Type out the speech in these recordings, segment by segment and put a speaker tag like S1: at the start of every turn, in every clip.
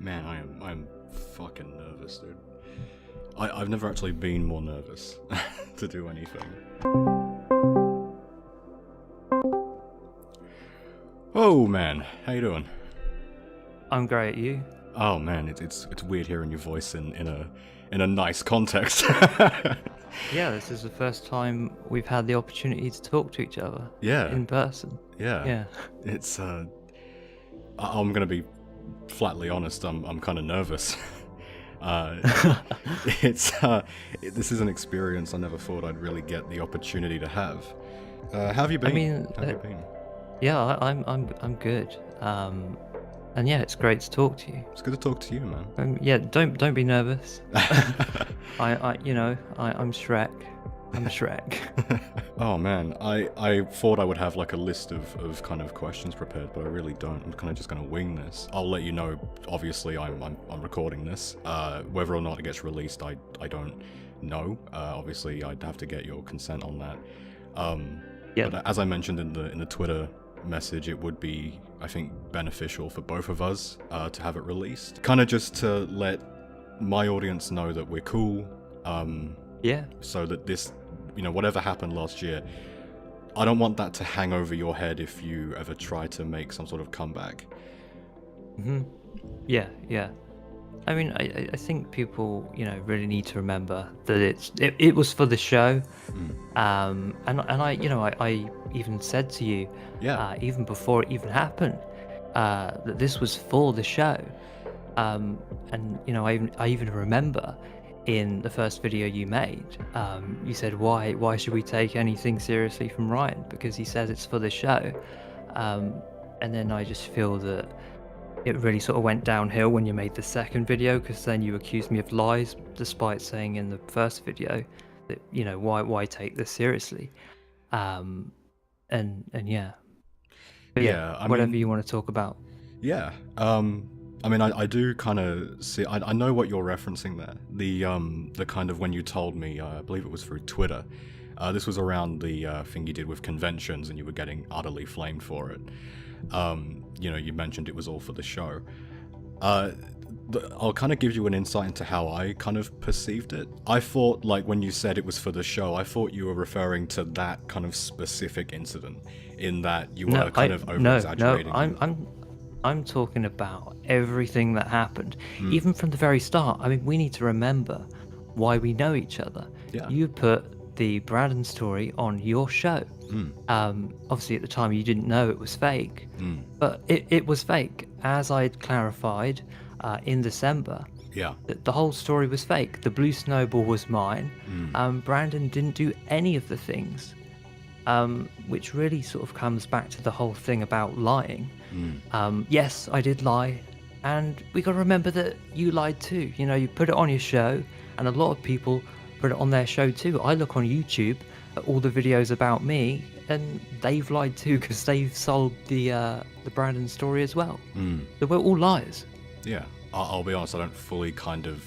S1: Man, I'm fucking nervous, dude. I've never actually been more nervous to do anything. Oh man, how you doing?
S2: I'm great. You?
S1: Oh man, it's weird hearing your voice in a nice context.
S2: Yeah, this is the first time we've had the opportunity to talk to each other.
S1: Yeah.
S2: In person.
S1: Yeah.
S2: Yeah.
S1: It's I'm gonna be flatly honest. I'm kind of nervous. This is an experience I never thought I'd really get the opportunity to have. How have you been?
S2: I mean,
S1: how have you been?
S2: Yeah, I'm good. And yeah, it's great to talk to you.
S1: It's good to talk to you, man.
S2: Yeah, don't be nervous. I'm Shrek. I'm Shrek.
S1: Oh man, I thought I would have like a list of kind of questions prepared, but I really don't. I'm kind of just gonna wing this. I'll let you know. Obviously, I'm recording this. Whether or not it gets released, I don't know. Obviously, I'd have to get your consent on that.
S2: Yeah.
S1: But as I mentioned in the Twitter message, it would be, I think, beneficial for both of us to have it released. Kind of just to let my audience know that we're cool.
S2: Yeah.
S1: So that this, whatever happened last year, I don't want that to hang over your head if you ever try to make some sort of comeback.
S2: Yeah. I mean, I think people, really need to remember that it was for the show. And I even said to you, even before it even happened, that this was for the show. And I even remember in the first video you made, you said, why should we take anything seriously from Ryan? Because he says it's for the show. And then I just feel that it really sort of went downhill when you made the second video, because then you accused me of lies, despite saying in the first video that, why take this seriously? And yeah. But yeah, whatever you want to talk about.
S1: Yeah. I mean, I do kind of see. I know what you're referencing there. The kind of when you told me, I believe it was through Twitter. This was around the thing you did with conventions, and you were getting utterly flamed for it. You mentioned it was all for the show. I'll kind of give you an insight into how I kind of perceived it. I thought, like, when you said it was for the show, I thought you were referring to that kind of specific incident, in that you were over-exaggerating.
S2: No, I'm talking about everything that happened, even from the very start. I mean, we need to remember why we know each other.
S1: Yeah.
S2: You put the Brandon story on your show. Obviously, at the time, you didn't know it was fake, but it was fake. As I'd clarified in December, that the whole story was fake. The blue snowball was mine. Brandon didn't do any of the things, which really sort of comes back to the whole thing about lying. Yes, I did lie, and we got to remember that you lied too. You put it on your show, and a lot of people put it on their show too. I look on YouTube at all the videos about me, and they've lied too, because they've sold the Brandon story as well. So we're all liars.
S1: Yeah, I'll be honest, I don't fully kind of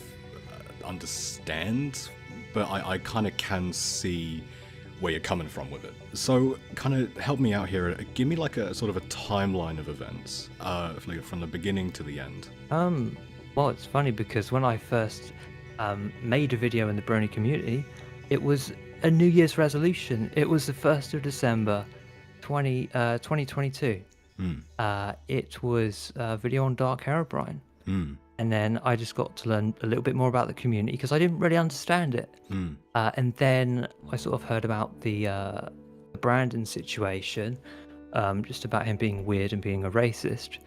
S1: understand, but I kind of can see where you're coming from with it. So kind of help me out here. Give me like a sort of a timeline of events, from the beginning to the end.
S2: Well, it's funny because when I first made a video in the Brony community, it was a New Year's resolution. It was the 1st of December, 2022. It was a video on Dark Herobrine. And then I just got to learn a little bit more about the community, because I didn't really understand it. And then I sort of heard about the Brandon situation, just about him being weird and being a racist.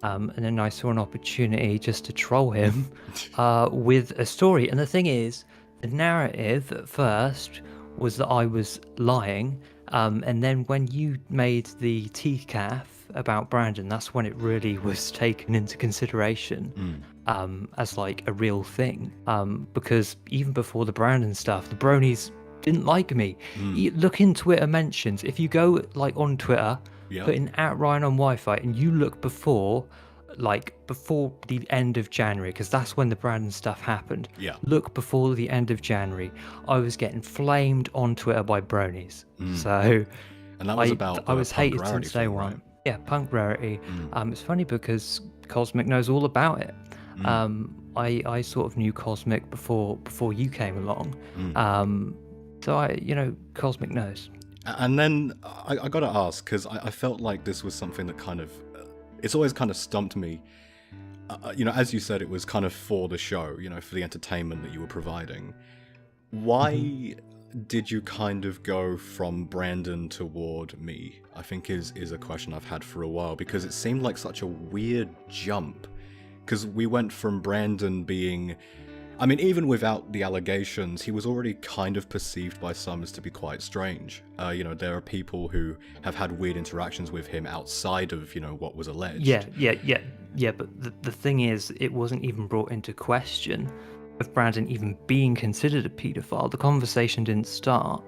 S2: And then I saw an opportunity just to troll him with a story. And the thing is, the narrative at first was that I was lying. And then when you made the TCAF about Brandon, that's when it really was taken into consideration as like a real thing. Because even before the Brandon stuff, the Bronies didn't like me. Look in Twitter mentions. If you go like on Twitter, put in @RyanOnWifi, and you look before the end of January, because that's when the Brandon stuff happened. Look before the end of January, I was getting flamed on Twitter by Bronies. So,
S1: and that was
S2: I was hated since day one.
S1: Right?
S2: Yeah, punk rarity. It's funny because Cosmic knows all about it. I sort of knew Cosmic before you came along. So Cosmic knows.
S1: And then I got to ask, because I felt like this was something that kind of, it's always kind of stumped me. As you said, it was kind of for the show, for the entertainment that you were providing. Why did you kind of go from Brandon toward me? I think is a question I've had for a while, because it seemed like such a weird jump. Because we went from Brandon being, I mean, even without the allegations, he was already kind of perceived by some as to be quite strange. There are people who have had weird interactions with him outside of, what was alleged.
S2: Yeah. But the thing is, it wasn't even brought into question of Brandon even being considered a paedophile. The conversation didn't start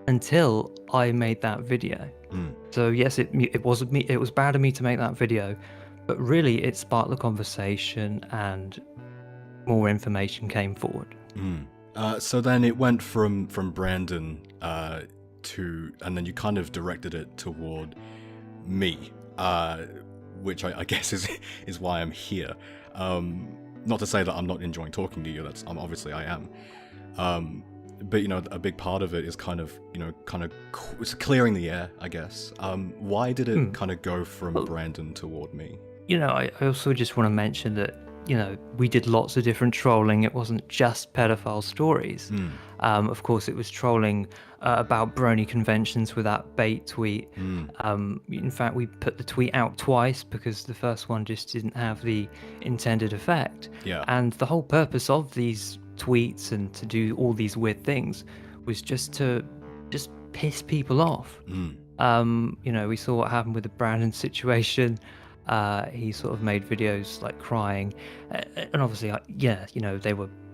S2: until I made that video. So yes, it was bad of me to make that video, but really it sparked the conversation and more information came forward.
S1: So then it went from Brandon to, and then you kind of directed it toward me, which I guess is why I'm here. Not to say that I'm not enjoying talking to you. That's obviously I am. But a big part of it is kind of it's clearing the air, I guess. Why did it kind of go from Brandon toward me?
S2: I also just want to mention that we did lots of different trolling. It wasn't just pedophile stories. Of course, it was trolling about Brony conventions with that bait tweet. In fact, we put the tweet out twice because the first one just didn't have the intended effect.
S1: Yeah.
S2: And the whole purpose of these tweets and to do all these weird things was just to piss people off. We saw what happened with the Brandon situation. He sort of made videos like crying, and obviously,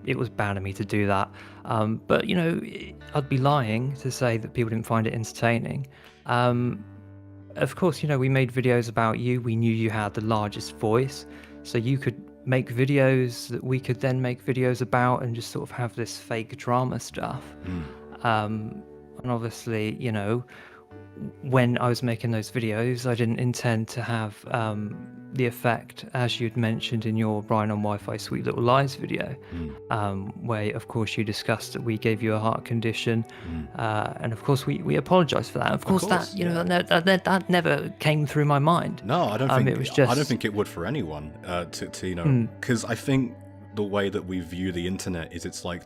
S2: it was bad of me to do that. But I'd be lying to say that people didn't find it entertaining. Of course, we made videos about you. We knew you had the largest voice, so you could make videos that we could then make videos about and just sort of have this fake drama stuff. And obviously, when I was making those videos, I didn't intend to have the effect, as you'd mentioned in your RyanOnWifi Sweet Little Lies video, where, of course, you discussed that we gave you a heart condition, and, of course, we apologise for that. Of course, that never came through my mind.
S1: No, I don't think
S2: it was just...
S1: I don't think it would for anyone. Because I think the way that we view the internet is it's like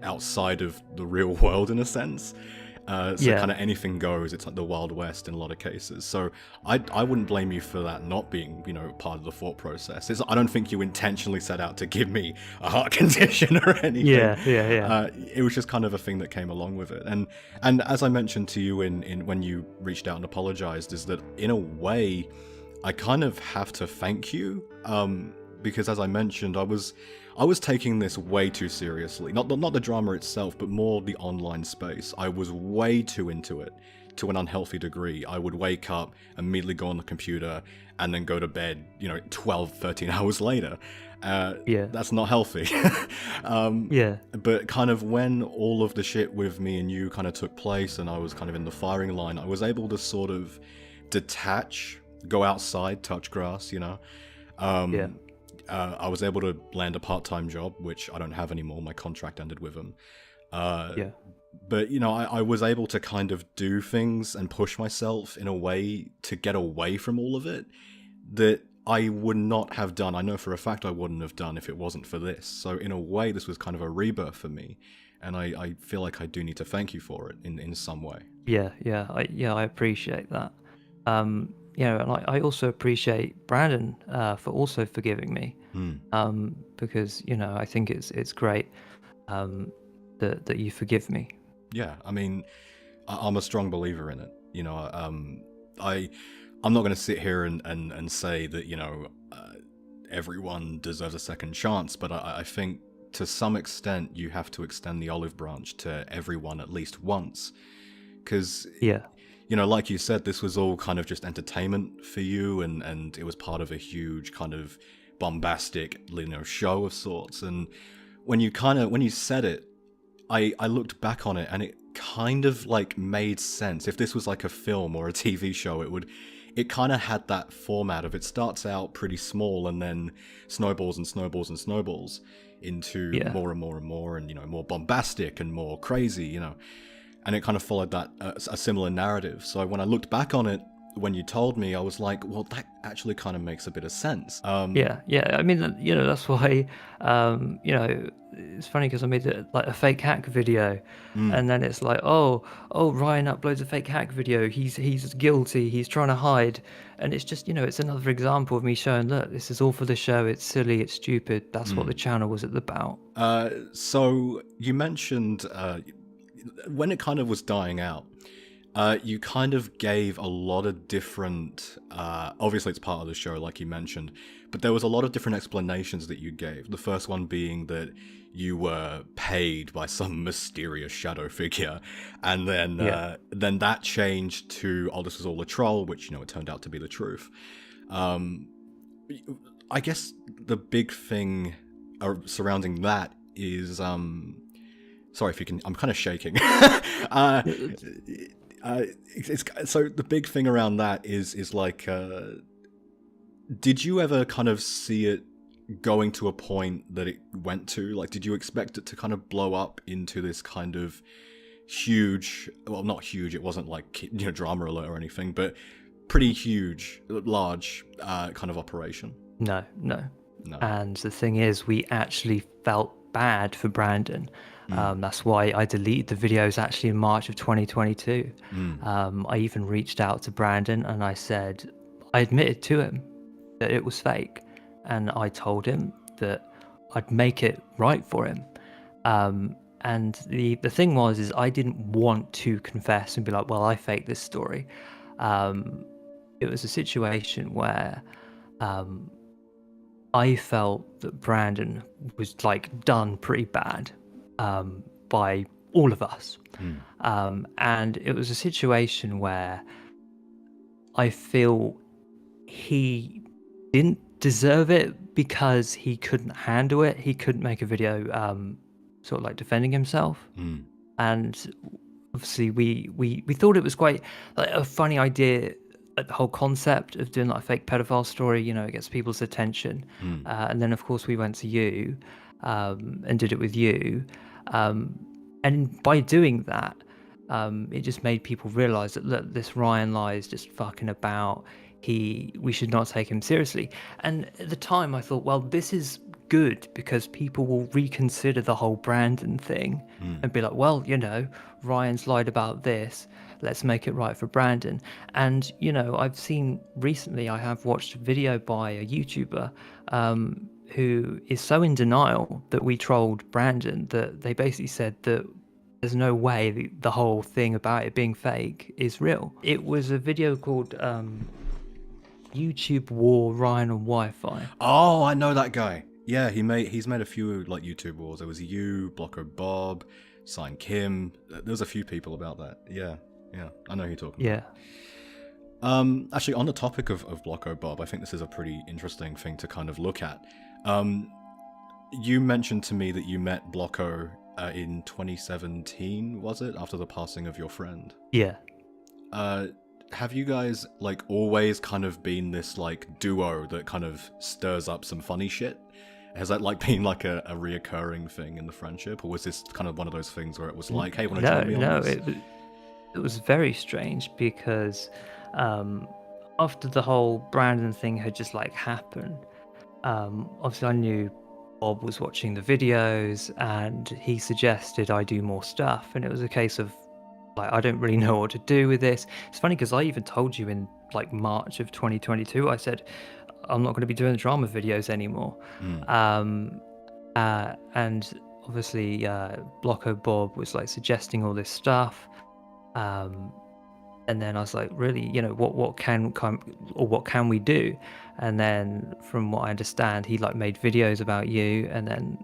S1: outside of the real world in a sense. Kind of anything goes. It's like the Wild West in a lot of cases. So I wouldn't blame you for that not being, part of the thought process. I don't think you intentionally set out to give me a heart condition or anything.
S2: Yeah.
S1: It was just kind of a thing that came along with it. And as I mentioned to you in when you reached out and apologized, is that in a way, I kind of have to thank you, because as I mentioned, I was taking this way too seriously. Not the drama itself, but more the online space. I was way too into it, to an unhealthy degree. I would wake up, immediately go on the computer, and then go to bed, 12, 13 hours later. That's not healthy. But kind of when all of the shit with me and you kind of took place, and I was kind of in the firing line, I was able to sort of detach, go outside, touch grass, I was able to land a part-time job, which I don't have anymore. My contract ended with them. But, I was able to kind of do things and push myself in a way to get away from all of it that I would not have done. I know for a fact I wouldn't have done if it wasn't for this. So in a way, this was kind of a rebirth for me. And I feel like I do need to thank you for it in some way.
S2: I appreciate that. And I also appreciate Brandon for also forgiving me, because I think it's great that you forgive me.
S1: Yeah, I mean, I'm a strong believer in it. I'm not going to sit here and say that everyone deserves a second chance, but I think to some extent you have to extend the olive branch to everyone at least once, because like you said, this was all kind of just entertainment for you, and it was part of a huge kind of bombastic, show of sorts. And when you said it, I looked back on it, and it kind of like made sense. If this was like a film or a TV show, it kind of had that format of it starts out pretty small and then snowballs and snowballs and snowballs into
S2: Yeah.
S1: more and more and more, and more bombastic and more crazy, and it kind of followed that a similar narrative. So when I looked back on it, when you told me, I was like, well, that actually kind of makes a bit of sense.
S2: Yeah. I mean, that's why, it's funny because I made a fake hack video, and then it's like, oh, Ryan uploads a fake hack video. He's guilty. He's trying to hide, and it's just, it's another example of me showing, look, this is all for the show. It's silly. It's stupid. That's what the channel was about.
S1: So you mentioned when it kind of was dying out, you kind of gave a lot of different, obviously it's part of the show like you mentioned, but there was a lot of different explanations that you gave. The first one being that you were paid by some mysterious shadow figure, and then then that changed to, oh, this was all a troll, which, it turned out to be the truth. I guess the big thing surrounding that is, sorry if you can, I'm kind of shaking. So the big thing around that is like, did you ever kind of see it going to a point that it went to? Like, did you expect it to kind of blow up into this kind of huge, well, not huge, it wasn't like, drama alert or anything, but pretty huge, large kind of operation?
S2: No. And the thing is, we actually felt bad for Brandon. That's why I deleted the videos actually in March of 2022. I even reached out to Brandon and I admitted to him that it was fake. And I told him that I'd make it right for him. And the thing is I didn't want to confess and be like, well, I faked this story. It was a situation where I felt that Brandon was done pretty bad by all of us. And it was a situation where I feel he didn't deserve it because he couldn't handle it. He couldn't make a video sort of defending himself. And obviously we thought it was quite a funny idea, the whole concept of doing a fake pedophile story, it gets people's attention. And then of course we went to you and did it with you. And by doing that, it just made people realize that, look, this Ryan lie is just fucking about. We should not take him seriously. And at the time I thought, well, this is good because people will reconsider the whole Brandon thing and be like, well, Ryan's lied about this. Let's make it right for Brandon. And, I've seen recently, I have watched a video by a YouTuber who is so in denial that we trolled Brandon that they basically said that there's no way the whole thing about it being fake is real. It was a video called YouTube War Ryan on Wi-Fi.
S1: Oh, I know that guy. Yeah, he's made a few YouTube wars. There was you, Blocko Bob, Sign Kim. There's a few people about that. Yeah, I know who you're talking about. Actually, on the topic of Blocko Bob, I think this is a pretty interesting thing to kind of look at. You mentioned to me that you met Blocko in 2017, was it? After the passing of your friend?
S2: Yeah.
S1: Have you guys always kind of been this duo that kind of stirs up some funny shit? Has that been a reoccurring thing in the friendship, or was this kind of one of those things where it was like, hey, want to join me on this?
S2: It was very strange because after the whole Brandon thing had just happened, obviously I knew Bob was watching the videos and he suggested I do more stuff, and it was a case of I don't really know what to do with this. It's funny because I even told you in March of 2022, I said I'm not going to be doing drama videos anymore. And obviously Blocko Bob was suggesting all this stuff, and then I was like, really, what can we do? And then from what I understand, he made videos about you, and then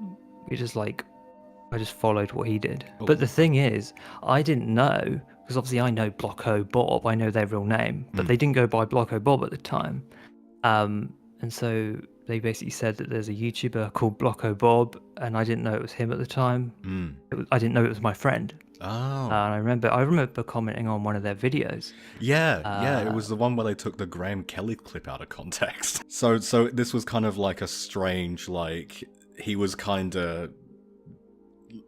S2: we just I just followed what he did.
S1: Oh.
S2: But the thing is, I didn't know, because obviously I know Blocko Bob, I know their real name, but they didn't go by Blocko Bob at the time. And so they basically said that there's a YouTuber called Blocko Bob, and I didn't know it was him at the time. I didn't know it was my friend.
S1: Oh.
S2: And I remember commenting on one of their videos.
S1: Yeah, it was the one where they took the Graham Kelly clip out of context. So this was kind of like a strange, like, he was kind of,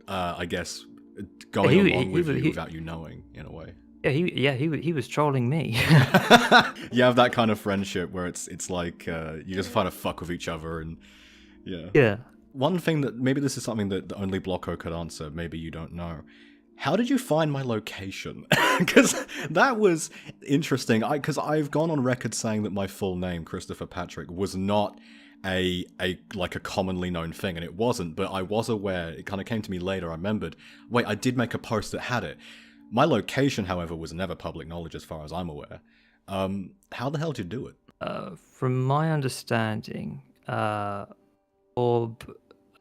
S1: I guess, going along with you without you knowing, in a way.
S2: He was trolling me.
S1: You have that kind of friendship where it's like you just kind of fuck with each other, and yeah.
S2: Yeah.
S1: One thing that maybe this is something that only Blocko could answer. Maybe you don't know. How did you find my location? Because that was interesting. Because I've gone on record saying that my full name, Christopher Patrick, was not a commonly known thing, and it wasn't. But I was aware. It kind of came to me later. I remembered. Wait, I did make a post that had it. My location, however, was never public knowledge as far as I'm aware. How the hell did you do it?
S2: From my understanding, Bob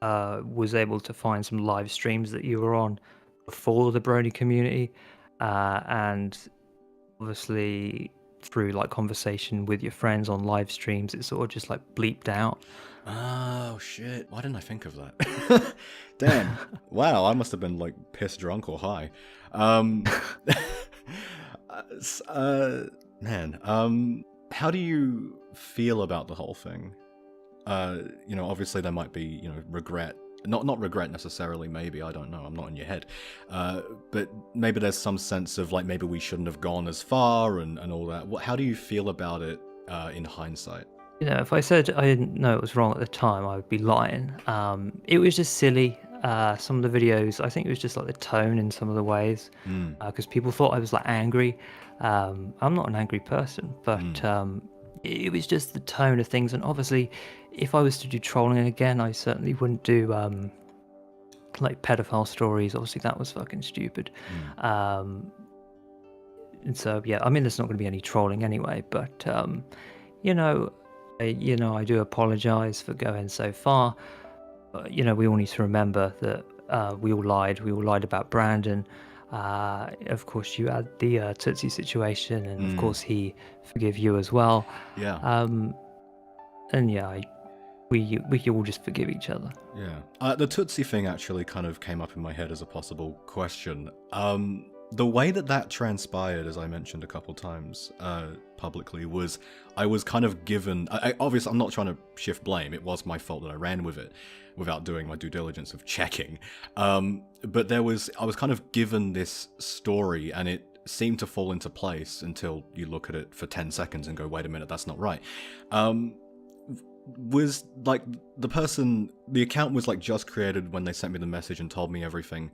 S2: was able to find some live streams that you were on before the Brony community, and obviously through like conversation with your friends on live streams, it sort of just like bleeped out.
S1: Oh shit! Why didn't I think of that? Damn! Wow, I must have been like piss drunk or high. Man, how do you feel about the whole thing? Obviously there might be, regret. Not regret necessarily, maybe, I don't know, I'm not in your head. But maybe there's some sense of, like, maybe we shouldn't have gone as far and all that. How do you feel about it in hindsight?
S2: If I said I didn't know it was wrong at the time, I would be lying. It was just silly. Some of the videos, I think it was just like the tone in some of the ways, because people thought I was like angry. I'm not an angry person, but it was just the tone of things. And obviously, if I was to do trolling again, I certainly wouldn't do like pedophile stories. Obviously, that was fucking stupid. And so yeah, I mean, there's not going to be any trolling anyway. But I do apologize for going so far. But, we all need to remember that we all lied. We all lied about Brandon. Of course, you had the Tootsie situation, and of course, he forgave you as well.
S1: Yeah.
S2: And yeah, we all just forgive each other.
S1: Yeah. The Tootsie thing actually kind of came up in my head as a possible question. The way that transpired, as I mentioned a couple times publicly, was I was kind of given... obviously, I'm not trying to shift blame. It was my fault that I ran with it without doing my due diligence of checking. But I was kind of given this story, and it seemed to fall into place until you look at it for 10 seconds and go, wait a minute, that's not right. Was like the account was like just created when they sent me the message and told me everything.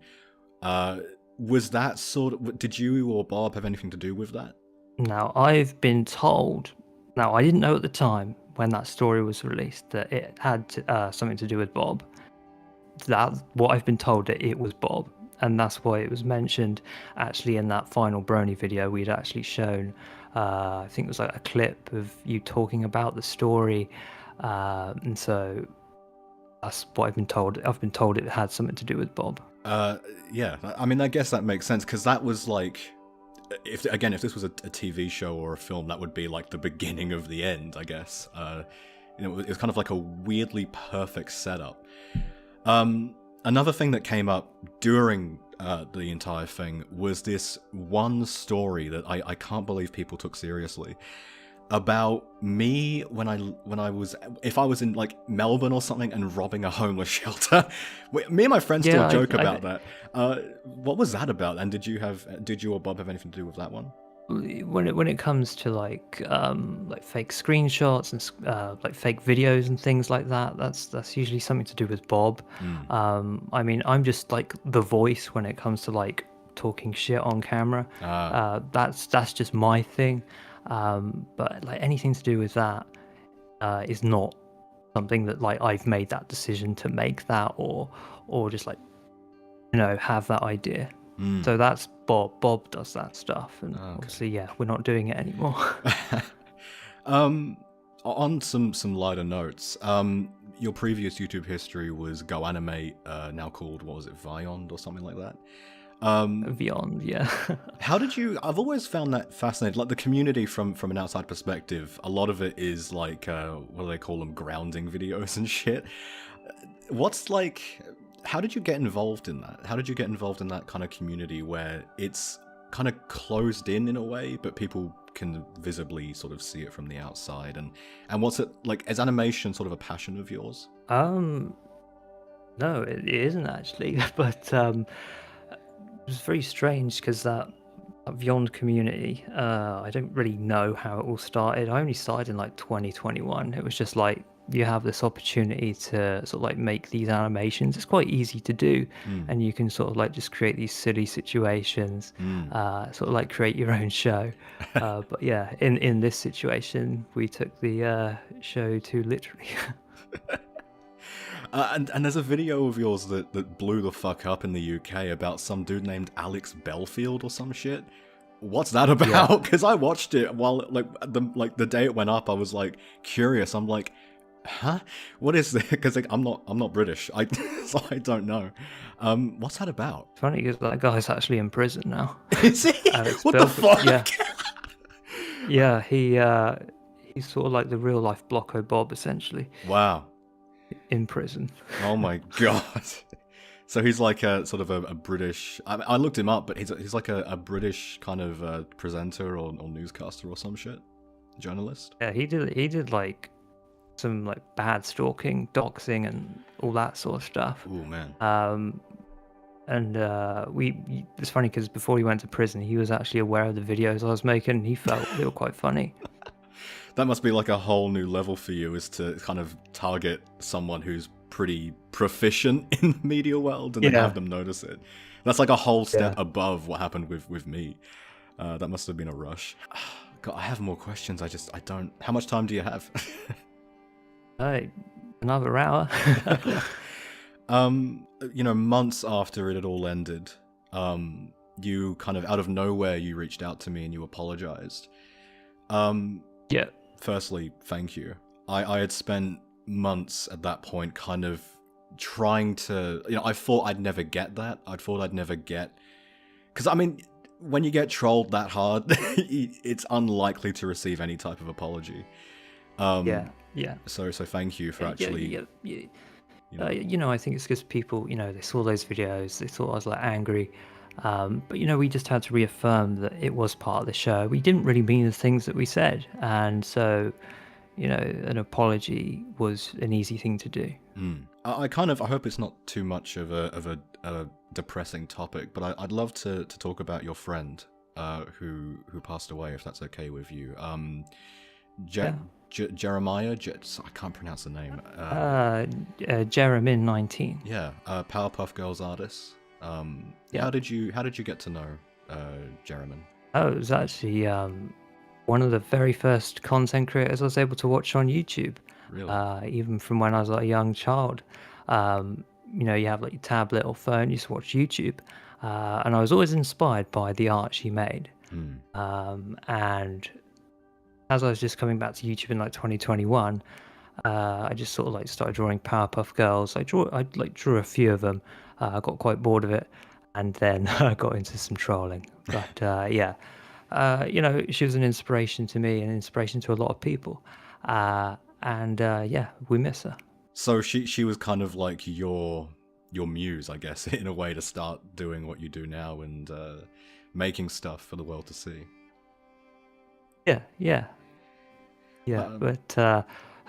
S1: Was that sort of, did you or Bob have anything to do with that?
S2: Now, I've been told, now I didn't know at the time when that story was released that it had something to do with Bob. What I've been told, that it was Bob, and that's why it was mentioned actually in that final Brony video. We'd actually shown, I think it was like a clip of you talking about the story, and so that's what I've been told. I've been told it had something to do with Bob.
S1: Yeah, I mean, I guess that makes sense, because that was like, if this was a TV show or a film, that would be like the beginning of the end, I guess. It was kind of like a weirdly perfect setup. Another thing that came up during the entire thing was this one story that I can't believe people took seriously, about me when I was, if I was in like Melbourne or something and robbing a homeless shelter. Me and my friends still joke about that. What was that about? And did you or Bob have anything to do with that one?
S2: When it comes to like fake screenshots and like fake videos and things like that, that's usually something to do with Bob. I mean, I'm just like the voice when it comes to like talking shit on camera. That's just my thing. But like anything to do with that is not something that like I've made that decision to make that, or just like have that idea. So that's Bob. Bob does that stuff, and obviously, yeah, we're not doing it anymore.
S1: On some lighter notes, your previous YouTube history was Go Animate, now called, what was it, Vyond or something like that?
S2: Beyond, yeah.
S1: How did you... I've always found that fascinating. Like, the community from an outside perspective, a lot of it is like, what do they call them? Grounding videos and shit. What's like... how did you get involved in that? How did you get involved in that kind of community where it's kind of closed in a way, but people can visibly sort of see it from the outside? And what's it like? Is animation sort of a passion of yours?
S2: No, it isn't actually, but it was very strange because that Beyond community, I don't really know how it all started. I only started in like 2021. It was just like you have this opportunity to sort of like make these animations. It's quite easy to do, and you can sort of like just create these silly situations, sort of like create your own show. But yeah, in this situation, we took the show to literally.
S1: And there's a video of yours that blew the fuck up in the UK about some dude named Alex Belfield or some shit. What's that about? Because I watched it while the day it went up. I was like curious. I'm like, huh? What is this? Because like, I'm not British. So I don't know. What's that about?
S2: It's funny because that guy's actually in prison now.
S1: Is he?
S2: Alex
S1: What
S2: Belfield,
S1: the fuck?
S2: Yeah, he's sort of like the real life Blocko Bob essentially.
S1: Wow.
S2: In prison.
S1: Oh my god. So he's like a sort of a British. I looked him up, but he's like a British kind of presenter or newscaster or some shit, journalist.
S2: Yeah, he did like some like bad stalking, doxing, and all that sort of stuff.
S1: Oh man.
S2: And it's funny because before he went to prison, he was actually aware of the videos I was making. And he felt they were quite funny.
S1: That must be like a whole new level for you, is to kind of target someone who's pretty proficient in the media world and then have them notice it. That's like a whole step above what happened with me. That must have been a rush. God, I have more questions. I don't. How much time do you have?
S2: Another hour.
S1: Months after it had all ended, you kind of out of nowhere, you reached out to me and you apologized.
S2: Yeah.
S1: Firstly, thank you. I had spent months at that point kind of trying to, I thought I'd never get that. Because I mean, when you get trolled that hard, it's unlikely to receive any type of apology.
S2: Yeah.
S1: So thank you for actually...
S2: I think it's because people, they saw those videos, they thought I was like angry. But we just had to reaffirm that it was part of the show. We didn't really mean the things that we said, and so an apology was an easy thing to do. I
S1: hope it's not too much of a depressing topic, but I'd love to talk about your friend who passed away, if that's okay with you. Jeremiah, I can't pronounce the name.
S2: Jeremin 19.
S1: Yeah, Powerpuff Girls artist. How did you get to know Jeremin?
S2: Oh, it was actually one of the very first content creators I was able to watch on YouTube.
S1: Really?
S2: Even from when I was like a young child. You have like your tablet or phone, you just watch YouTube. And I was always inspired by the art she made. And as I was just coming back to YouTube in like 2021, I just sort of like started drawing Powerpuff Girls. I drew a few of them. I got quite bored of it, and then I got into some trolling. But she was an inspiration to me, and an inspiration to a lot of people. We miss her.
S1: So she was kind of like your muse, I guess, in a way, to start doing what you do now and making stuff for the world to see.
S2: Yeah.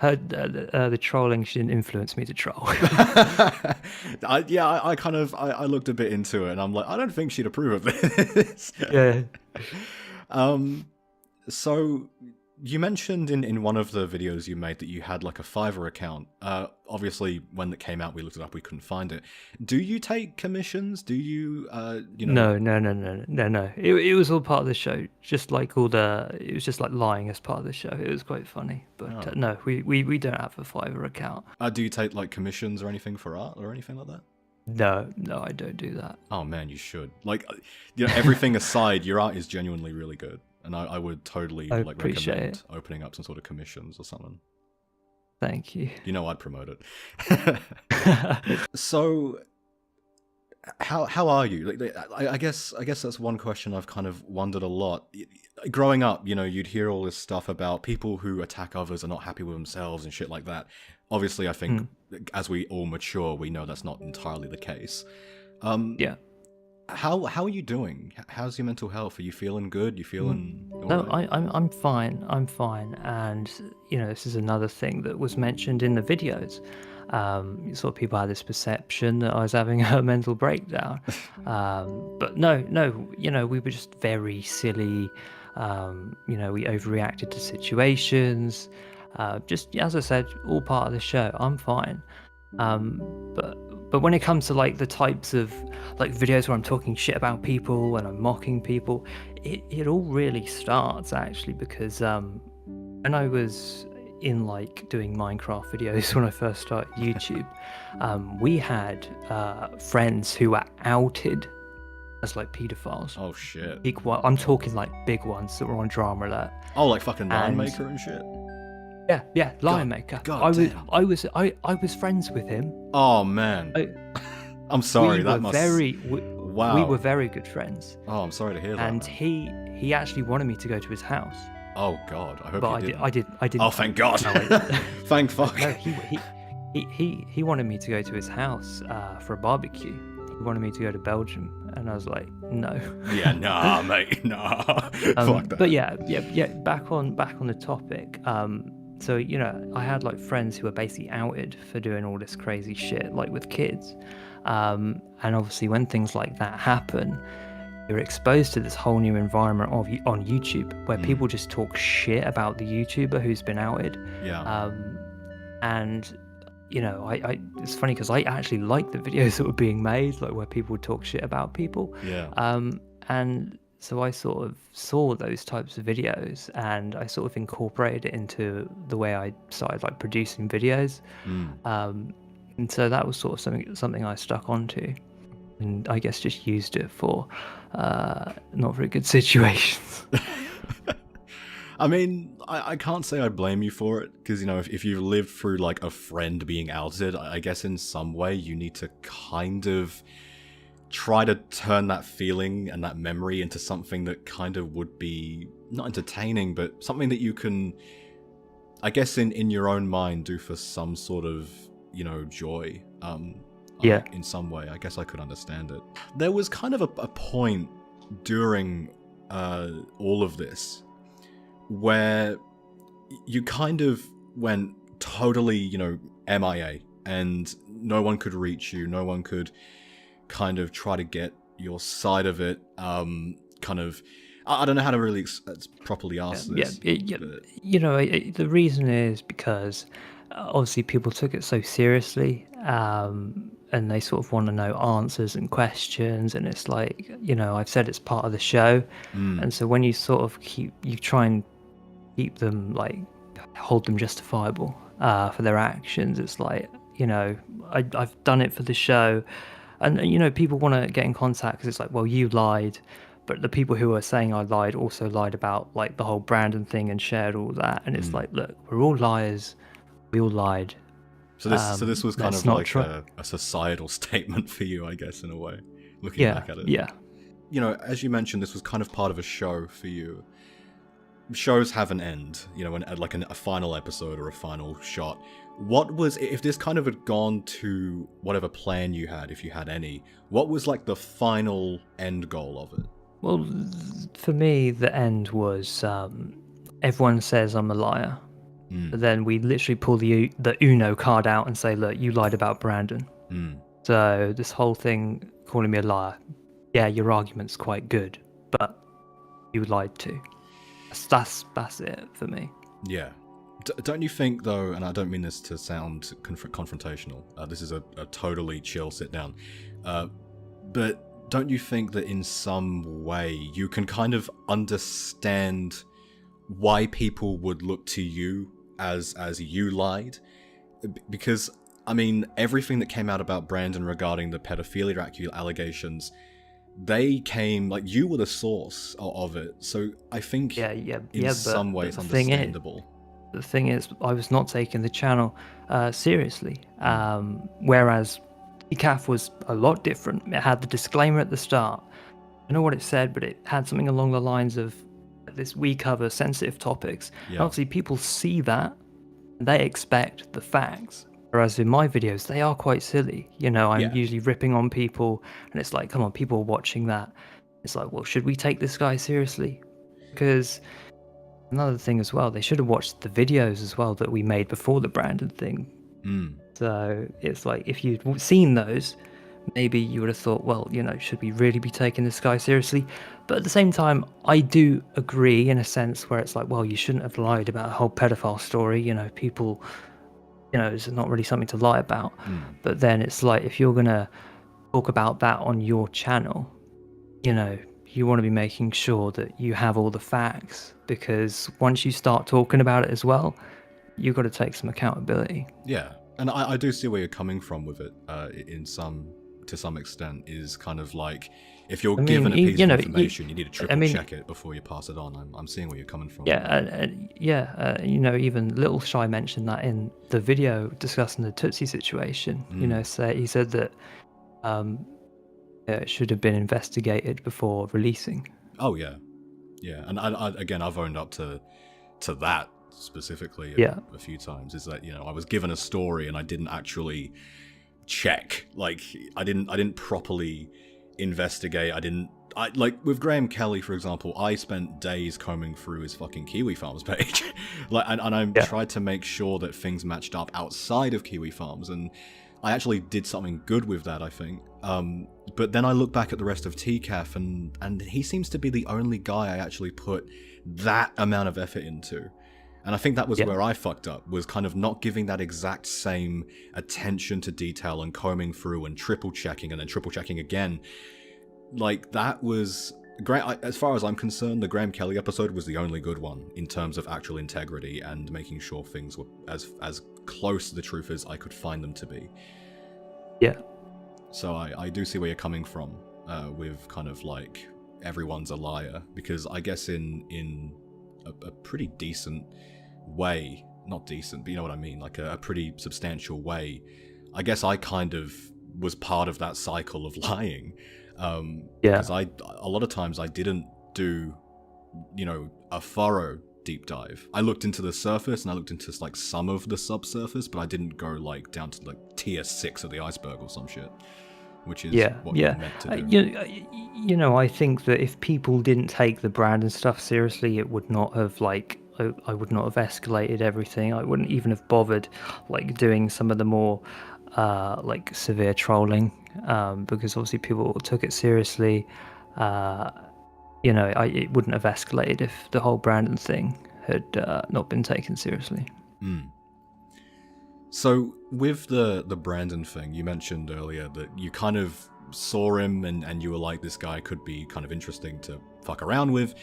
S2: But the trolling, she didn't influence me to troll.
S1: I looked a bit into it, and I'm like, I don't think she'd approve of this.
S2: Yeah.
S1: So you mentioned in one of the videos you made that you had like a Fiverr account. Obviously, when it came out, we looked it up, we couldn't find it. Do you take commissions? Do you,
S2: No. It was all part of the show. It was just like lying as part of the show. It was quite funny. But no, we don't have a Fiverr account.
S1: Do you take like commissions or anything for art or anything like that?
S2: No, I don't do that.
S1: Oh man, you should. Like, everything aside, your art is genuinely really good. And I would totally recommend opening up some sort of commissions or something.
S2: Thank you.
S1: I'd promote it. So, how are you? Like, I guess that's one question I've kind of wondered a lot. Growing up, you'd hear all this stuff about people who attack others are not happy with themselves and shit like that. Obviously, I think as we all mature, we know that's not entirely the case.
S2: Yeah.
S1: How are you doing? How's your mental health? Are you feeling good? You feeling all
S2: No,
S1: right?
S2: I'm fine. I'm fine. And this is another thing that was mentioned in the videos. Sort of people had this perception that I was having a mental breakdown. But no, we were just very silly. We overreacted to situations. Just as I said, all part of the show. I'm fine. But when it comes to like the types of like videos where I'm talking shit about people and I'm mocking people, it all really starts actually because when I was in like doing Minecraft videos when I first started YouTube, we had friends who were outed as like pedophiles.
S1: Oh shit.
S2: I'm talking like big ones that were on Drama Alert.
S1: Oh, like fucking Line
S2: And-
S1: Maker and shit.
S2: Yeah, Lion Maker.
S1: God damn.
S2: I was friends with him.
S1: Oh man. I'm sorry.
S2: we
S1: That
S2: were
S1: must. Wow.
S2: We were very good friends.
S1: Oh, I'm sorry to hear that.
S2: And
S1: man.
S2: he actually wanted me to go to his house,
S1: Oh god. I hope
S2: but
S1: you did.
S2: I didn't.
S1: Oh, thank God.
S2: No, I-
S1: Thank fuck.
S2: no, he wanted me to go to his house for a barbecue. He wanted me to go to Belgium, and I was like, no.
S1: Yeah, nah, mate, nah. Fuck that.
S2: But yeah. Back on the topic. So I had like friends who were basically outed for doing all this crazy shit, like with kids. And obviously, when things like that happen, you're exposed to this whole new environment on YouTube where people just talk shit about the YouTuber who's been outed.
S1: Yeah.
S2: And I it's funny because I actually like the videos that were being made, like where people would talk shit about people.
S1: Yeah.
S2: And so I sort of saw those types of videos and I sort of incorporated it into the way I started like producing videos. And so that was sort of something I stuck onto, and I guess just used it for not very good situations.
S1: I mean, I can't say I blame you for it, because, if you've lived through, like, a friend being outed, I guess in some way you need to kind of try to turn that feeling and that memory into something that kind of would be, not entertaining, but something that you can, I guess, in your own mind, do for some sort of, joy.
S2: Yeah.
S1: In some way, I guess I could understand it. There was kind of a point during all of this where you kind of went totally, MIA, and no one could reach you, no one could kind of try to get your side of it. I don't know how to really properly ask this.
S2: Yeah.
S1: But
S2: The reason is because obviously people took it so seriously, and they sort of want to know answers and questions, and it's like, I've said it's part of the show, and so when you sort of you try and keep them, like, hold them justifiable for their actions. It's like, I've done it for the show, and people want to get in contact because it's like, well, you lied, but the people who are saying I lied also lied about like the whole Brandon thing and shared all that, and it's like, look, we're all liars, we all lied.
S1: So this was kind
S2: let's
S1: of
S2: not
S1: like
S2: try-
S1: a societal statement for you, I guess, in a way, looking back at it.
S2: Yeah.
S1: As you mentioned, this was kind of part of a show for you. Shows have an end, like a final episode or a final shot. What was, if this kind of had gone to whatever plan you had, if you had any, what was like the final end goal of it?
S2: Well, for me, the end was everyone says I'm a liar. But then we literally pull the Uno card out and say, look, you lied about Brandon. So this whole thing, calling me a liar, yeah, your argument's quite good, but you lied too. That's it for me.
S1: Yeah. Don't you think, though, and I don't mean this to sound confrontational, this is a totally chill sit down, but don't you think that in some way you can kind of understand why people would look to you as you lied? Because, I mean, everything that came out about Brandon regarding the pedophilia allegations, they came, like, you were the source of it, so I think in some ways understandable.
S2: The thing is, I was not taking the channel seriously, whereas ECAF was a lot different. It had the disclaimer at the start. I don't know what it said, but it had something along the lines of, this, we cover sensitive topics.
S1: Yeah.
S2: And obviously people see that, They expect the facts. Whereas in my videos, they are quite silly. You know, I'm usually ripping on people, and it's like, come on, people are watching that. It's like, well, should we take this guy seriously? Because another thing as well, they should have watched the videos as well that we made before the Brandon thing. So it's like, if you'd seen those, maybe you would have thought, well, you know, should we really be taking this guy seriously? But at the same time, I do agree in a sense where it's like, well, you shouldn't have lied about a whole pedophile story. You know, people, you know, it's not really something to lie about. But then it's like, if you're going to talk about that on your channel, you know, you want to be making sure that you have all the facts, because once you start talking about it as well, you've got to take some accountability.
S1: Yeah, and I do see where you're coming from with it. To some extent, is kind of like, if you're given a piece of information, you need to triple check it before you pass it on. I'm seeing where you're coming from.
S2: You know, even LittleshyFiM mentioned that in the video discussing the Tootsie situation. You know, he said that it should have been investigated before releasing.
S1: Oh yeah, and I've owned up to that specifically a few times. Is that, you know, I was given a story and I didn't actually check. Like, I didn't properly investigate. Like with Graham Kelly, for example, I spent days combing through his fucking Kiwi Farms page, like, and I tried to make sure that things matched up outside of Kiwi Farms, and I actually did something good with that, I think. But then I look back at the rest of TCAF, and he seems to be the only guy I actually put that amount of effort into. And I think that was where I fucked up, was kind of not giving that exact same attention to detail and combing through and triple checking and then triple checking again. Like, that was great. As far as I'm concerned, the Graham Kelly episode was the only good one in terms of actual integrity and making sure things were as close to the truth as I could find them to be.
S2: Yeah.
S1: So I do see where you're coming from with kind of like, everyone's a liar, because I guess in a pretty decent way, not decent, but you know what I mean, like a pretty substantial way, I guess I kind of was part of that cycle of lying. Because a lot of times I didn't do, you know, a thorough deep dive. I looked into the surface and I looked into like some of the subsurface, but I didn't go like down to like tier 6 of the iceberg or some shit, which is what you're meant to do.
S2: You know, I think that if people didn't take the brand and stuff seriously, it would not have like, I would not have escalated everything. I wouldn't even have bothered like doing some of the more like severe trolling, because obviously people took it seriously. You know, it wouldn't have escalated if the whole Brandon thing had not been taken seriously.
S1: So with the Brandon thing, you mentioned earlier that you kind of saw him and you were like, this guy could be kind of interesting to fuck around with.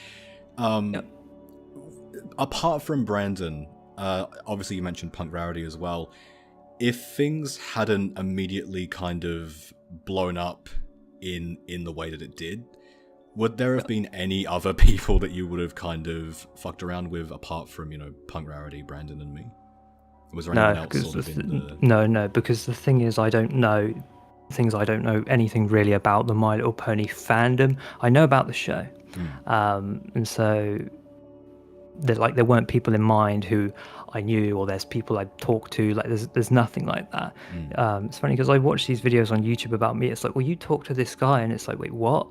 S1: Apart from Brandon, obviously you mentioned Punk Rarity as well. If things hadn't immediately kind of blown up in the way that it did, would there have been any other people that you would have kind of fucked around with apart from, you know, Punk Rarity, Brandon, and me? Was there anyone else sort of in the...
S2: No, because the thing is, I don't know anything really about the My Little Pony fandom. I know about the show, and so there weren't people in mind who I knew, or there's people I talked to. Like there's nothing like that. It's funny because I watch these videos on YouTube about me. It's like, well, you talked to this guy, and it's like, wait, what?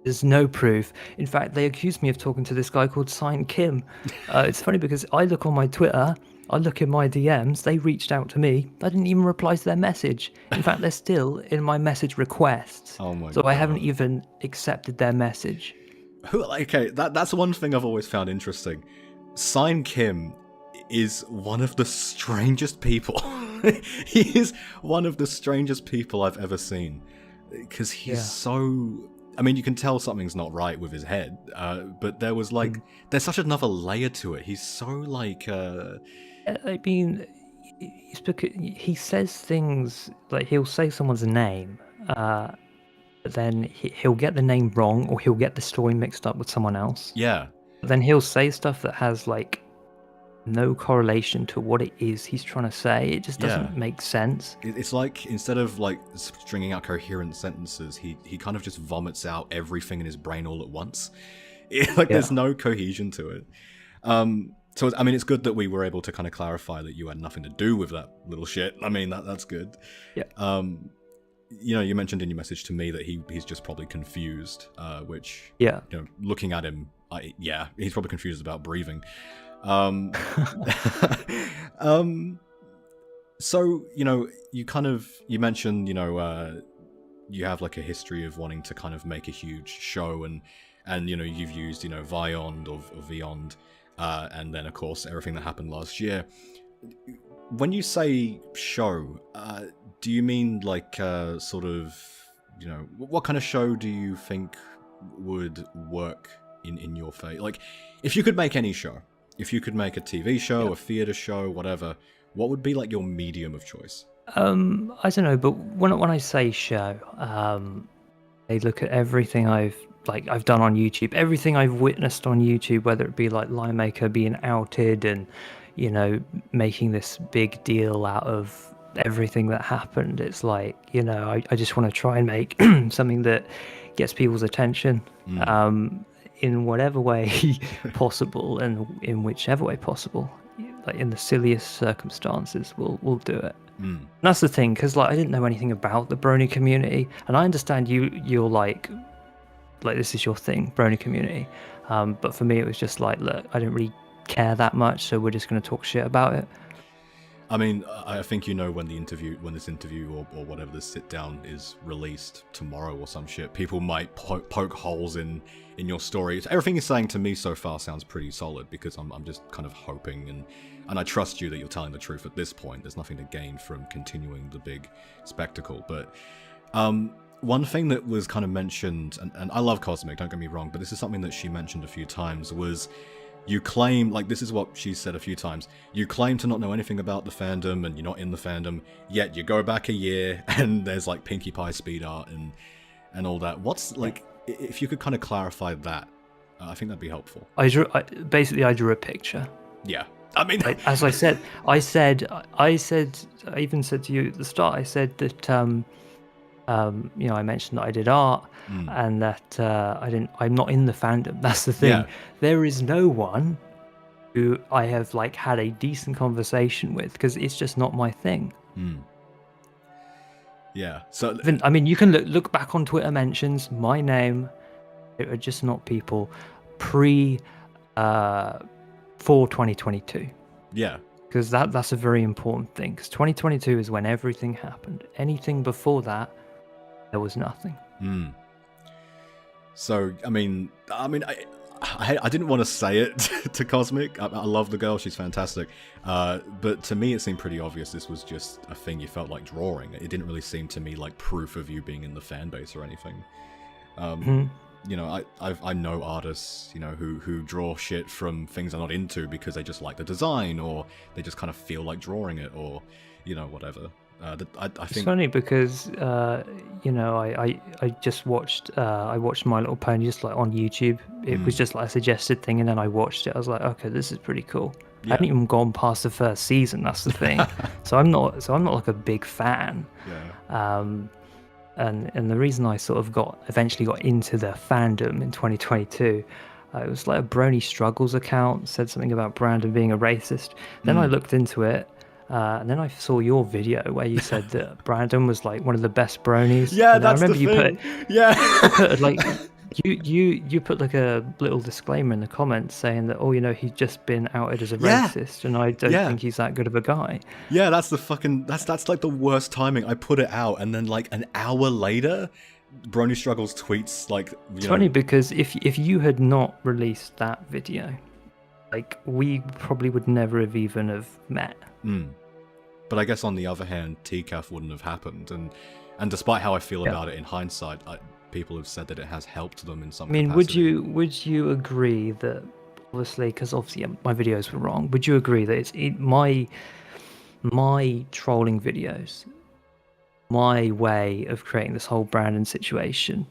S2: There's no proof. In fact, they accused me of talking to this guy called Sign Kim. It's funny because I look on my Twitter, I look in my DMs, they reached out to me. I didn't even reply to their message. In fact, they're still in my message requests.
S1: Oh my
S2: so
S1: God.
S2: I haven't even accepted their message.
S1: Okay, that's one thing I've always found interesting. Sign Kim is one of the strangest people. He is one of the strangest people I've ever seen. Because he's so... I mean, you can tell something's not right with his head, but there was like... There's such another layer to it. He's so like...
S2: I mean, it's because he says things... Like, he'll say someone's name, but then he'll get the name wrong, or he'll get the story mixed up with someone else.
S1: Yeah.
S2: Then he'll say stuff that has, like, no correlation to what it is he's trying to say. It just doesn't make sense.
S1: It's like, instead of like stringing out coherent sentences, he kind of just vomits out everything in his brain all at once. There's no cohesion to it. So, I mean, it's good that we were able to kind of clarify that you had nothing to do with that little shit. I mean, that's good.
S2: Yeah.
S1: You know, you mentioned in your message to me that he's just probably confused, which,
S2: Yeah.
S1: you know, looking at him, he's probably confused about breathing. So, you know, you mentioned, you know, you have like a history of wanting to kind of make a huge show, and you know, you've used, you know, Vyond or Vyond, and then of course everything that happened last year. When you say show, do you mean like sort of, you know, what kind of show do you think would work in your fate? Like, if you could make any show, if you could make a TV show, a theater show, whatever, what would be like your medium of choice?
S2: I don't know, but when I say show, I look at everything I've done on YouTube, everything I've witnessed on YouTube, whether it be like Linemaker being outed and, you know, making this big deal out of everything that happened. It's like, you know, I just want to try and make something that gets people's attention in whatever way possible and in whichever way possible. Like in the silliest circumstances, we'll do it. And that's the thing, because like I didn't know anything about the Brony community, and I understand you're like this is your thing, Brony community. But for me, it was just like, look, I didn't really care that much, so we're just going to talk shit about it.
S1: I mean, I think, you know, when this interview or whatever, this sit down is released tomorrow or some shit, people might poke holes in your story. Everything you're saying to me so far sounds pretty solid, because I'm just kind of hoping and I trust you that you're telling the truth at this point. There's nothing to gain from continuing the big spectacle. But one thing that was kind of mentioned, and I love Cosmic, don't get me wrong, but this is something that she mentioned a few times, was you claim, like, this is what she said a few times, you claim to not know anything about the fandom and you're not in the fandom, yet you go back a year and there's like Pinkie Pie speed art and all that. What's like, if you could kind of clarify that, I think that'd be helpful.
S2: I drew a picture.
S1: Yeah. I mean,
S2: as I even said to you at the start, I said that, you know, I mentioned that I did art and that I'm not in the fandom. That's the thing.
S1: Yeah.
S2: There is no one who I have like had a decent conversation with, because it's just not my thing.
S1: Yeah. So
S2: I mean, you can look back on Twitter mentions, my name, it are just not people for 2022.
S1: Yeah.
S2: Because that's a very important thing, because 2022 is when everything happened. Anything before that, there was nothing.
S1: So, I mean, I didn't want to say it to Cosmic. I love the girl, she's fantastic. But to me, it seemed pretty obvious this was just a thing you felt like drawing. It didn't really seem to me like proof of you being in the fan base or anything. You know, I know artists, you know, who draw shit from things they're not into because they just like the design, or they just kind of feel like drawing it, or, you know, whatever. I think
S2: it's funny because you know, I just watched My Little Pony just like on YouTube. It was just like a suggested thing, and then I watched it. I was like, okay, this is pretty cool. I hadn't even gone past the first season. That's the thing. so I'm not like a big fan. And the reason I sort of eventually got into the fandom in 2022, it was like a Brony Struggles account said something about Brandon being a racist. Then I looked into it, and then I saw your video where you said that Brandon was like one of the best bronies.
S1: Yeah,
S2: and
S1: that's
S2: I remember
S1: the thing. You
S2: put like you put like a little disclaimer in the comments saying that, oh, you know, he's just been outed as a racist, and I don't think he's that good of a guy.
S1: Yeah, that's like the worst timing. I put it out, and then like an hour later, Brony Struggles tweets like,
S2: It's funny because if you had not released that video, like, we probably would never have even have met.
S1: But I guess on the other hand, TCAF wouldn't have happened, and despite how I feel about it in hindsight, people have said that it has helped them in some capacity. Would
S2: you agree that, obviously, because obviously my videos were wrong, would you agree that my trolling videos, my way of creating this whole Brandon situation,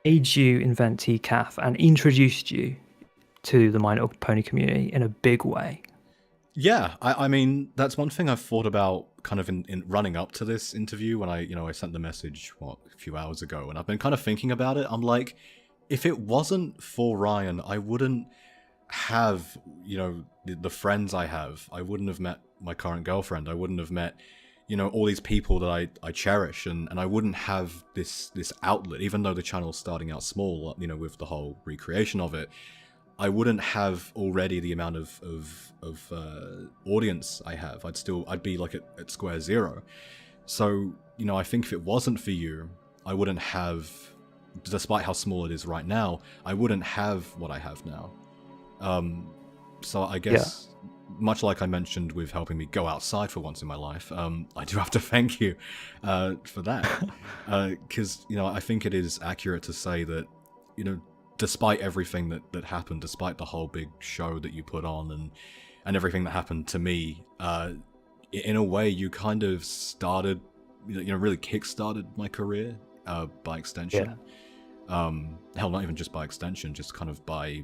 S2: made you invent TCAF and introduced you to the My Little Pony community in a big way?
S1: Yeah, I mean, that's one thing I've thought about kind of in running up to this interview when I sent the message, a few hours ago, and I've been kind of thinking about it. I'm like, if it wasn't for Ryan, I wouldn't have, the friends I have. I wouldn't have met my current girlfriend. I wouldn't have met, all these people that I cherish, and I wouldn't have this outlet, even though the channel's starting out small, with the whole recreation of it. I wouldn't have already the amount of audience I have. I'd be like at square zero. So, I think if it wasn't for you, I wouldn't have, despite how small it is right now, I wouldn't have what I have now. So I guess, much like I mentioned with helping me go outside for once in my life, I do have to thank you for that. Because, I think it is accurate to say that, despite everything that happened, despite the whole big show that you put on and everything that happened to me, in a way you kind of started, really kick-started my career by extension. Hell, not even just by extension, just kind of by,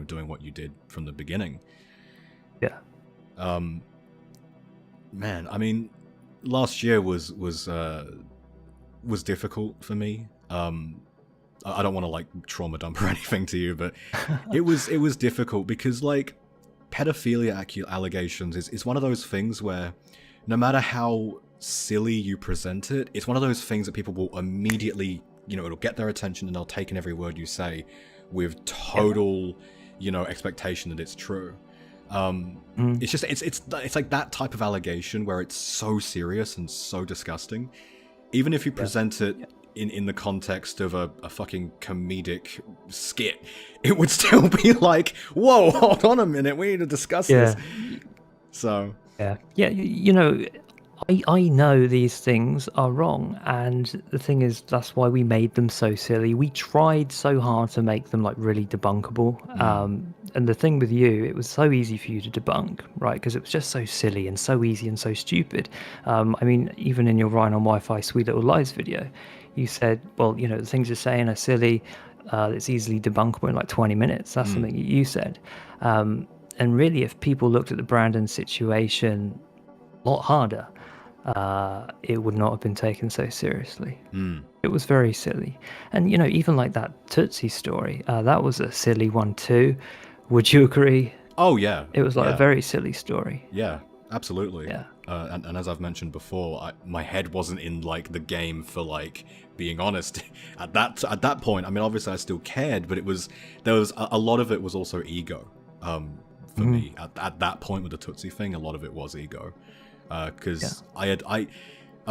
S1: doing what you did from the beginning.
S2: Yeah.
S1: Man, I mean, last year was difficult for me. I don't want to like trauma dump or anything to you, but it was difficult because like pedophilia allegations is one of those things where no matter how silly you present it, it's one of those things that people will immediately, it'll get their attention and they'll take in every word you say with total, expectation that it's true. It's just it's like that type of allegation where it's so serious and so disgusting. Even if you present it in the context of a fucking comedic skit, it would still be like, whoa, hold on a minute, we need to discuss this. So
S2: I know these things are wrong, and the thing is, that's why we made them so silly. We tried so hard to make them like really debunkable. And the thing with you, it was so easy for you to debunk, right? Because it was just so silly and so easy and so stupid. I mean, even in your RyanOnWifi Sweet Little Lies video, you said, well, the things you're saying are silly. It's easily debunkable in like 20 minutes. That's something you said. And really, if people looked at the Brandon situation a lot harder, it would not have been taken so seriously. It was very silly. And, even like that Tootsie story, that was a silly one too. Would you agree?
S1: Oh, yeah.
S2: It was like a very silly story.
S1: Yeah, absolutely.
S2: Yeah.
S1: And as I've mentioned before, my head wasn't in like the game for like being honest at that point. I mean, obviously I still cared, but there was a lot of it was also ego. For me at that point with the Tootsie thing, a lot of it was ego. Because I've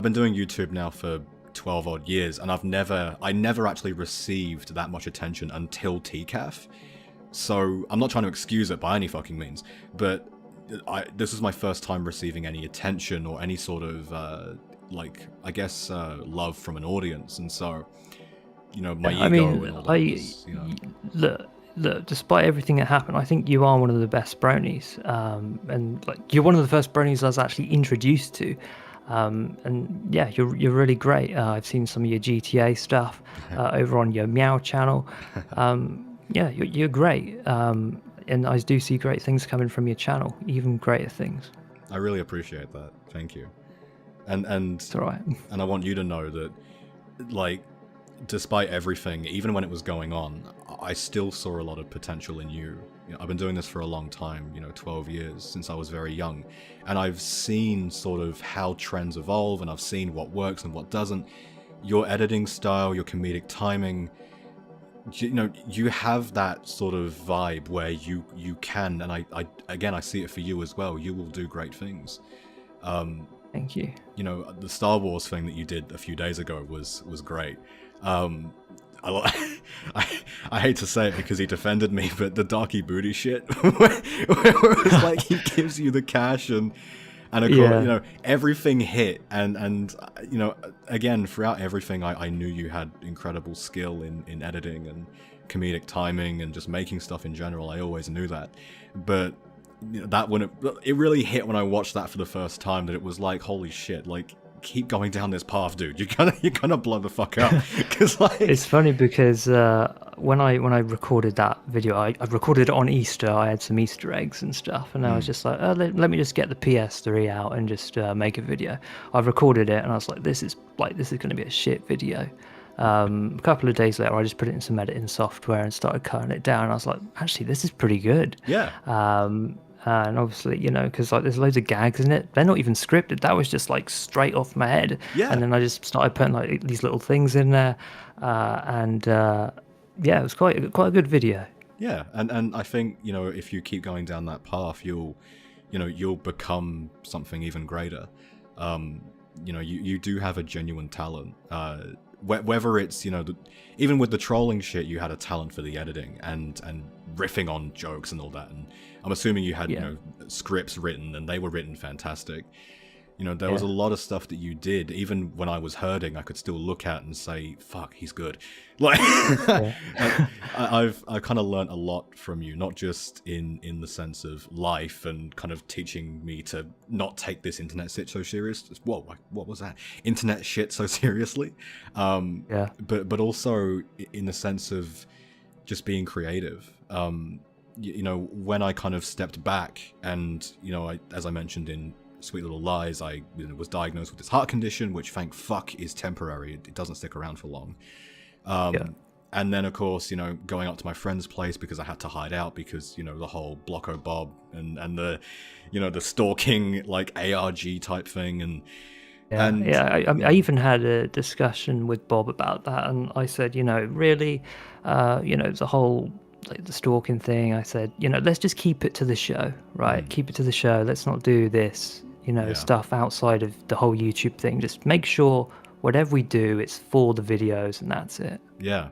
S1: been doing YouTube now for 12 odd years, and I never actually received that much attention until TCAF. So I'm not trying to excuse it by any fucking means, but this was my first time receiving any attention or any sort of love from an audience, and so my ego and all that
S2: Look, despite everything that happened, I think you are one of the best bronies, and like you're one of the first bronies I was actually introduced to, and yeah, you're really great. I've seen some of your GTA stuff over on your Meow channel. Yeah, you're great, and I do see great things coming from your channel, even greater things.
S1: I really appreciate that. Thank you. And
S2: it's all right.
S1: And I want you to know that, like, despite everything, even when it was going on, I still saw a lot of potential in you. I've been doing this for a long time, 12 years, since I was very young. And I've seen sort of how trends evolve, and I've seen what works and what doesn't. Your editing style, your comedic timing, you have that sort of vibe where you can, and I see it for you as well. You will do great things.
S2: Thank you.
S1: The Star Wars thing that you did a few days ago was great. I hate to say it because he defended me, but the Darky Booty shit, where it was like he gives you the cash and of course, everything hit, and again, throughout everything, I knew you had incredible skill in editing and comedic timing and just making stuff in general. I always knew that, but that when it really hit when I watched that for the first time, that it was like, holy shit, like, keep going down this path, dude. You're gonna blow the fuck up. Because like, it's
S2: funny because when I recorded that video, I recorded it on Easter. I had some Easter eggs and stuff, and I was just like, let me just get the PS3 out and just make a video. I recorded it, and I was like, this is gonna be a shit video. A couple of days later, I just put it in some editing software and started cutting it down. I was like, actually, this is pretty good.
S1: Yeah.
S2: And obviously, because like there's loads of gags in it. They're not even scripted. That was just like straight off my head.
S1: Yeah.
S2: And then I just started putting like these little things in there, and yeah, it was quite a good video.
S1: Yeah, and I think, if you keep going down that path, you'll become something even greater. You do have a genuine talent. Whether it's, even with the trolling shit, you had a talent for the editing and riffing on jokes and all that. And I'm assuming you had, scripts written, and they were written fantastic. There was a lot of stuff that you did. Even when I was hurting, I could still look at and say, "Fuck, he's good." Like, I've kind of learned a lot from you, not just in the sense of life and kind of teaching me to not take this internet shit so serious. Whoa, what was that? Internet shit so seriously. But also in the sense of just being creative. When I kind of stepped back and, as I mentioned in Sweet Little Lies, I was diagnosed with this heart condition, which thank fuck is temporary. It doesn't stick around for long. And then, of course, going up to my friend's place because I had to hide out because, the whole Blocko Bob and the, the stalking, like, ARG type thing.
S2: I even had a discussion with Bob about that, and I said, really, the whole, like, the stalking thing, I said, let's just keep it to the show, right? Keep it to the show. Let's not do this, stuff outside of the whole YouTube thing. Just make sure whatever we do, it's for the videos, and that's it.
S1: Yeah.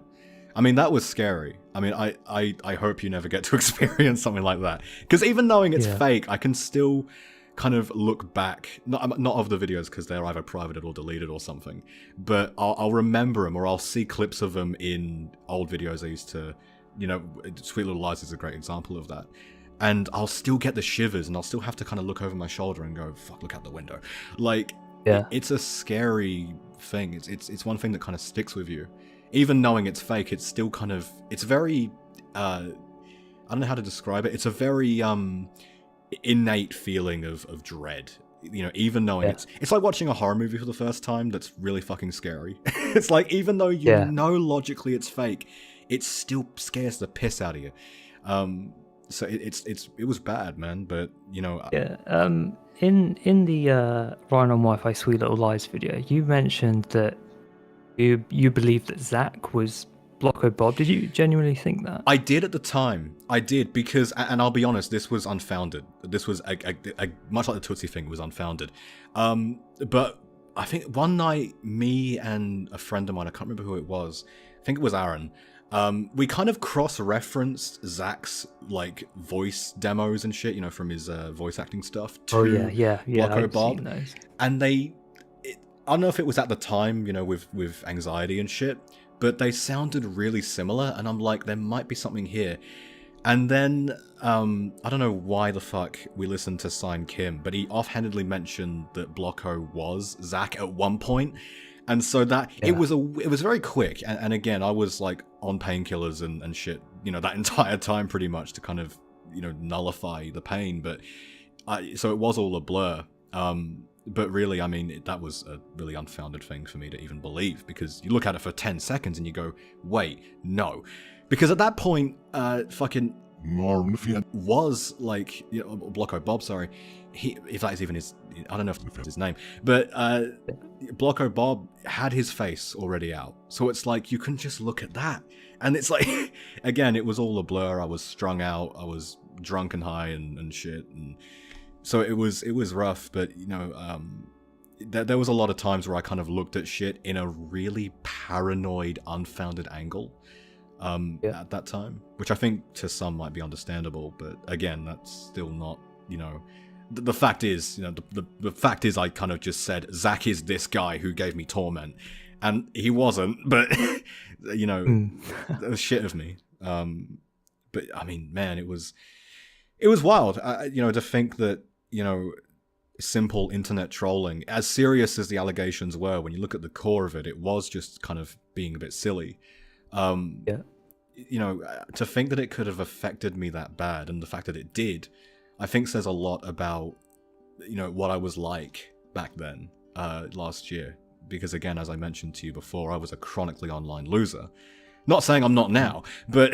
S1: I mean, that was scary. I mean, I hope you never get to experience something like that. Because even knowing it's fake, I can still kind of look back, not of the videos because they're either privated or deleted or something, but I'll remember them, or I'll see clips of them in old videos I used to, Sweet Little Lies is a great example of that. And I'll still get the shivers, and I'll still have to kind of look over my shoulder and go, fuck, look out the window. Like, it's a scary thing. It's one thing that kind of sticks with you. Even knowing it's fake, it's still kind of, it's very, I don't know how to describe it. It's a very innate feeling of dread. Even knowing it's like watching a horror movie for the first time that's really fucking scary. It's like, even though you know logically it's fake, it still scares the piss out of you. So it was bad, man. But
S2: in the RyanOnWifi Sweet Little Lies video, you mentioned that you believed that Zach was Blocko Bob. Did you genuinely think that?
S1: I did at the time. I did, because, and I'll be honest, this was unfounded. This was a much like the Tootsie thing was unfounded. But I think one night, me and a friend of mine, I can't remember who it was. I think it was Aaron. We kind of cross-referenced Zach's, like, voice demos and shit, from his voice acting stuff to Blocko Bob. And I don't know if it was at the time, with anxiety and shit, but they sounded really similar, and I'm like, there might be something here. And then, I don't know why the fuck we listened to Sign Kim, but he offhandedly mentioned that Blocko was Zach at one point. And so that, it was very quick. And again, I was like on painkillers and shit, that entire time pretty much to kind of, nullify the pain. But so it was all a blur. But really, I mean, that was a really unfounded thing for me to even believe, because you look at it for 10 seconds and you go, wait, no. Because at that point, fucking was like, Blocko Bob, sorry. If that is even his, I don't know if that's his name, but Blocko Bob had his face already out. So it's like, you can just look at that. And it's like, again, it was all a blur. I was strung out. I was drunk and high and shit. And so it was rough, but there was a lot of times where I kind of looked at shit in a really paranoid, unfounded angle at that time, which I think to some might be understandable, but again, that's still not, the fact is, the fact is I kind of just said, Zach is this guy who gave me torment, and he wasn't, but, that was shit of me. But I mean, man, it was wild, to think that, simple internet trolling, as serious as the allegations were, when you look at the core of it, it was just kind of being a bit silly. To think that it could have affected me that bad, and the fact that it did, I think says a lot about, what I was like back then, last year. because again, as I mentioned to you before, I was a chronically online loser. Not saying I'm not now, but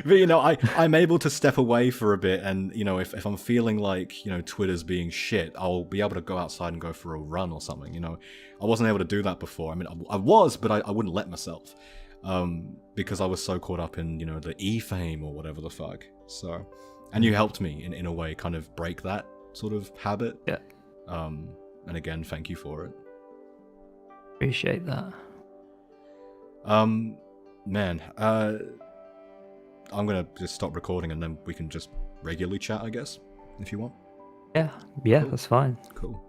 S1: but you know, I'm able to step away for a bit, and you know, if I'm feeling like, you know, Twitter's being shit, I'll be able to go outside and go for a run or something. You know, I wasn't able to do that before. I mean, I was, but I wouldn't let myself, because I was so caught up in, you know, the e-fame or whatever the fuck. So, and you helped me in a way kind of break that sort of habit.
S2: Yeah.
S1: And again, thank you for it.
S2: Appreciate that.
S1: Man, I'm gonna just stop recording and then we can just regularly chat, I guess, if you want.
S2: Yeah,
S1: Cool.
S2: that's fine.
S1: Cool.